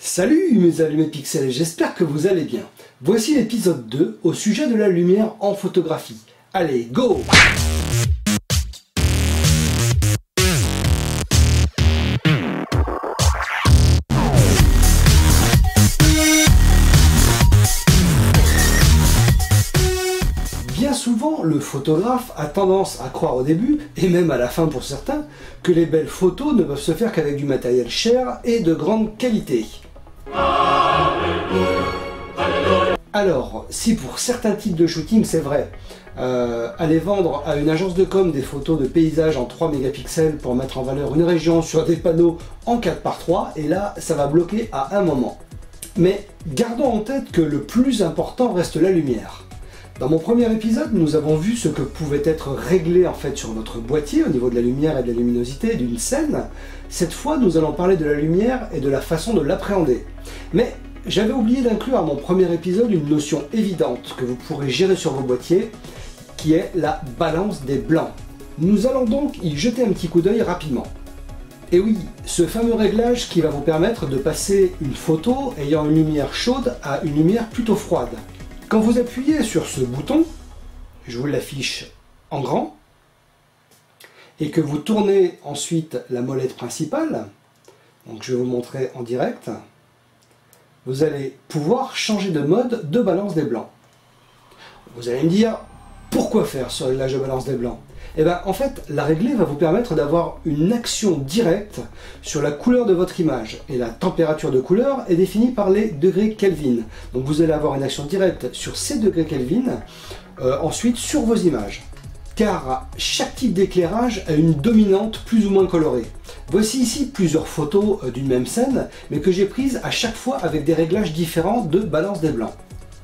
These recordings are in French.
Salut mes allumés pixels, j'espère que vous allez bien. Voici l'épisode 2 au sujet de la lumière en photographie. Allez, go! Bien souvent, le photographe a tendance à croire au début, et même à la fin pour certains, que les belles photos ne peuvent se faire qu'avec du matériel cher et de grande qualité. Alors, si pour certains types de shooting c'est vrai, aller vendre à une agence de com des photos de paysages en 3 mégapixels pour mettre en valeur une région sur des panneaux en 4x3, et là ça va bloquer à un moment. Mais gardons en tête que le plus important reste la lumière. Dans mon premier épisode, nous avons vu ce que pouvait être réglé en fait sur votre boîtier au niveau de la lumière et de la luminosité d'une scène. Cette fois, nous allons parler de la lumière et de la façon de l'appréhender. Mais j'avais oublié d'inclure à mon premier épisode une notion évidente que vous pourrez gérer sur vos boîtiers, qui est la balance des blancs. Nous allons donc y jeter un petit coup d'œil rapidement. Et oui, ce fameux réglage qui va vous permettre de passer une photo ayant une lumière chaude à une lumière plutôt froide. Quand vous appuyez sur ce bouton, je vous l'affiche en grand, et que vous tournez ensuite la molette principale, donc je vais vous montrer en direct, vous allez pouvoir changer de mode de balance des blancs. Vous allez me dire, pourquoi faire ce réglage de balance des blancs? Eh bien, en fait, la régler va vous permettre d'avoir une action directe sur la couleur de votre image. Et la température de couleur est définie par les degrés Kelvin. Donc vous allez avoir une action directe sur ces degrés Kelvin, ensuite sur vos images. Car chaque type d'éclairage a une dominante plus ou moins colorée. Voici ici plusieurs photos d'une même scène, mais que j'ai prises à chaque fois avec des réglages différents de balance des blancs.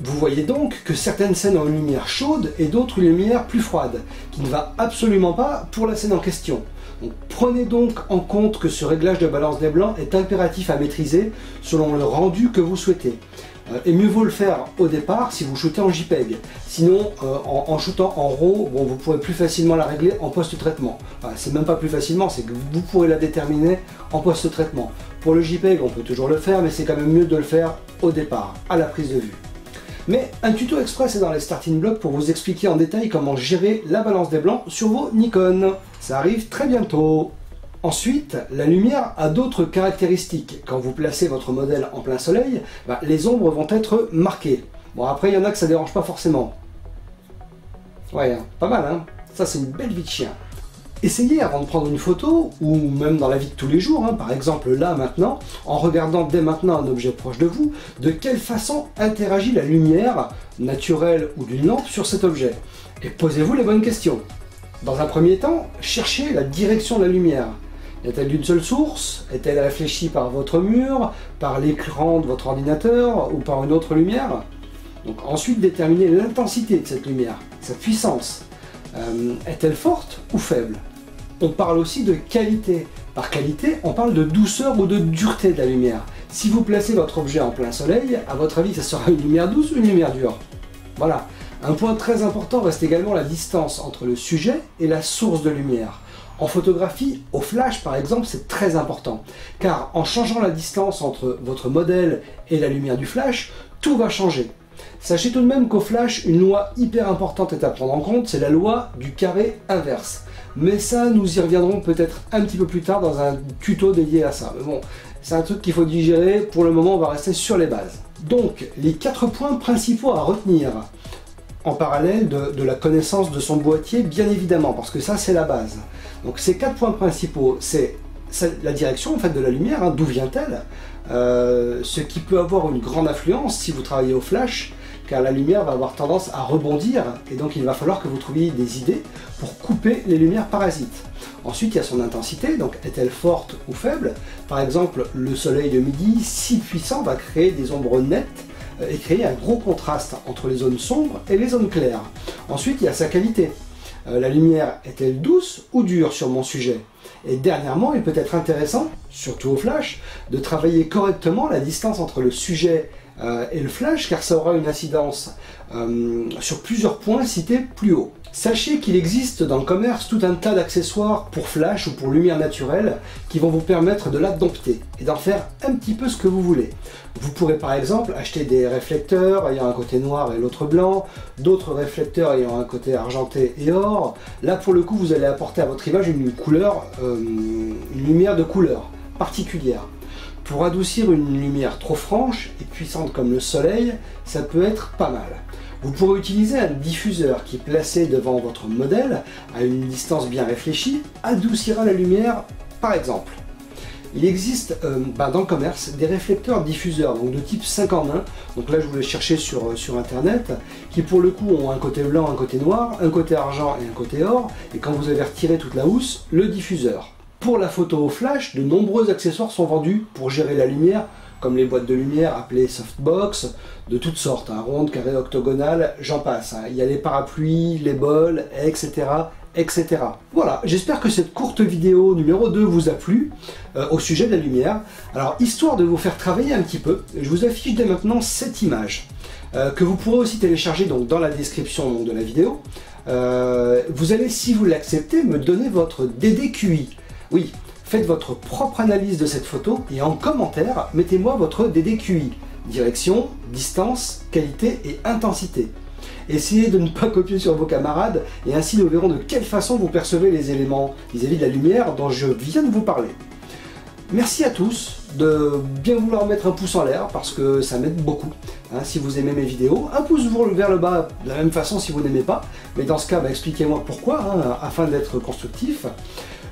Vous voyez donc que certaines scènes ont une lumière chaude et d'autres une lumière plus froide, qui ne va absolument pas pour la scène en question. Donc, prenez donc en compte que ce réglage de balance des blancs est impératif à maîtriser selon le rendu que vous souhaitez. Et mieux vaut le faire au départ si vous shootez en JPEG. Sinon, en shootant en RAW, bon, vous pourrez plus facilement la régler en post-traitement. Enfin, c'est même pas plus facilement, c'est que vous pourrez la déterminer en post-traitement. Pour le JPEG, on peut toujours le faire, mais c'est quand même mieux de le faire au départ, à la prise de vue. Mais un tuto express est dans les starting blocks pour vous expliquer en détail comment gérer la balance des blancs sur vos Nikon. Ça arrive très bientôt. Ensuite, la lumière a d'autres caractéristiques. Quand vous placez votre modèle en plein soleil, les ombres vont être marquées. Bon, après, il y en a que ça dérange pas forcément. Ouais, pas mal, hein. Ça, c'est une belle vie de chien. Essayez avant de prendre une photo, ou même dans la vie de tous les jours, par exemple là, maintenant, en regardant dès maintenant un objet proche de vous, de quelle façon interagit la lumière, naturelle ou d'une lampe, sur cet objet. Et posez-vous les bonnes questions. Dans un premier temps, cherchez la direction de la lumière. Est-elle d'une seule source? Est-elle réfléchie par votre mur, par l'écran de votre ordinateur ou par une autre lumière? Donc ensuite, déterminez l'intensité de cette lumière, sa puissance. Est-elle forte ou faible? On parle aussi de qualité. Par qualité, on parle de douceur ou de dureté de la lumière. Si vous placez votre objet en plein soleil, à votre avis, ça sera une lumière douce ou une lumière dure? Voilà. Un point très important reste également la distance entre le sujet et la source de lumière. En photographie, au flash par exemple, c'est très important. Car en changeant la distance entre votre modèle et la lumière du flash, tout va changer. Sachez tout de même qu'au flash, une loi hyper importante est à prendre en compte, c'est la loi du carré inverse. Mais ça, nous y reviendrons peut-être un petit peu plus tard dans un tuto dédié à ça. Mais bon, c'est un truc qu'il faut digérer, pour le moment on va rester sur les bases. Donc, les 4 points principaux à retenir, en parallèle de la connaissance de son boîtier, bien évidemment, parce que ça c'est la base. Donc ces 4 points principaux, c'est la direction en fait de la lumière, d'où vient-elle, ce qui peut avoir une grande influence si vous travaillez au flash, car la lumière va avoir tendance à rebondir, et donc il va falloir que vous trouviez des idées pour couper les lumières parasites. Ensuite, il y a son intensité, donc est-elle forte ou faible? Par exemple, le soleil de midi, si puissant, va créer des ombres nettes et créer un gros contraste entre les zones sombres et les zones claires. Ensuite, il y a sa qualité. La lumière est-elle douce ou dure sur mon sujet? Et dernièrement, il peut être intéressant, surtout au flash, de travailler correctement la distance entre le sujet et le flash, car ça aura une incidence sur plusieurs points cités plus haut. Sachez qu'il existe dans le commerce tout un tas d'accessoires pour flash ou pour lumière naturelle qui vont vous permettre de la dompter et d'en faire un petit peu ce que vous voulez. Vous pourrez par exemple acheter des réflecteurs ayant un côté noir et l'autre blanc, d'autres réflecteurs ayant un côté argenté et or. Là pour le coup vous allez apporter à votre image une couleur, une lumière de couleur particulière. Pour adoucir une lumière trop franche et puissante comme le soleil, ça peut être pas mal. Vous pourrez utiliser un diffuseur qui, placé devant votre modèle, à une distance bien réfléchie, adoucira la lumière, par exemple. Il existe dans le commerce des réflecteurs diffuseurs, donc de type 5 en 1, donc là je vous les chercher sur internet, qui pour le coup ont un côté blanc, un côté noir, un côté argent et un côté or, et quand vous avez retiré toute la housse, le diffuseur. Pour la photo au flash, de nombreux accessoires sont vendus pour gérer la lumière, comme les boîtes de lumière appelées softbox, de toutes sortes, rondes, carrées, octogonales, j'en passe. Il y a les parapluies, les bols, etc. etc. Voilà, j'espère que cette courte vidéo numéro 2 vous a plu au sujet de la lumière. Alors, histoire de vous faire travailler un petit peu, je vous affiche dès maintenant cette image, que vous pourrez aussi télécharger donc, dans la description de la vidéo. Vous allez, si vous l'acceptez, me donner votre DDQI. Oui, faites votre propre analyse de cette photo et en commentaire, mettez-moi votre DDQI. Direction, distance, qualité et intensité. Essayez de ne pas copier sur vos camarades et ainsi nous verrons de quelle façon vous percevez les éléments vis-à-vis de la lumière dont je viens de vous parler. Merci à tous de bien vouloir mettre un pouce en l'air parce que ça m'aide beaucoup. Si vous aimez mes vidéos, un pouce vers le bas de la même façon si vous n'aimez pas, mais dans ce cas, expliquez-moi pourquoi, afin d'être constructif.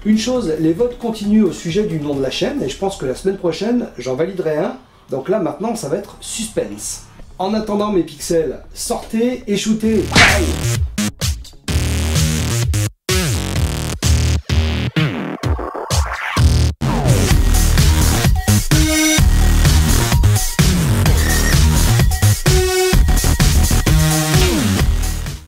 Une chose, les votes continuent au sujet du nom de la chaîne et je pense que la semaine prochaine, j'en validerai un. Donc là, maintenant, ça va être suspense. En attendant mes pixels, sortez et shootez. Bye.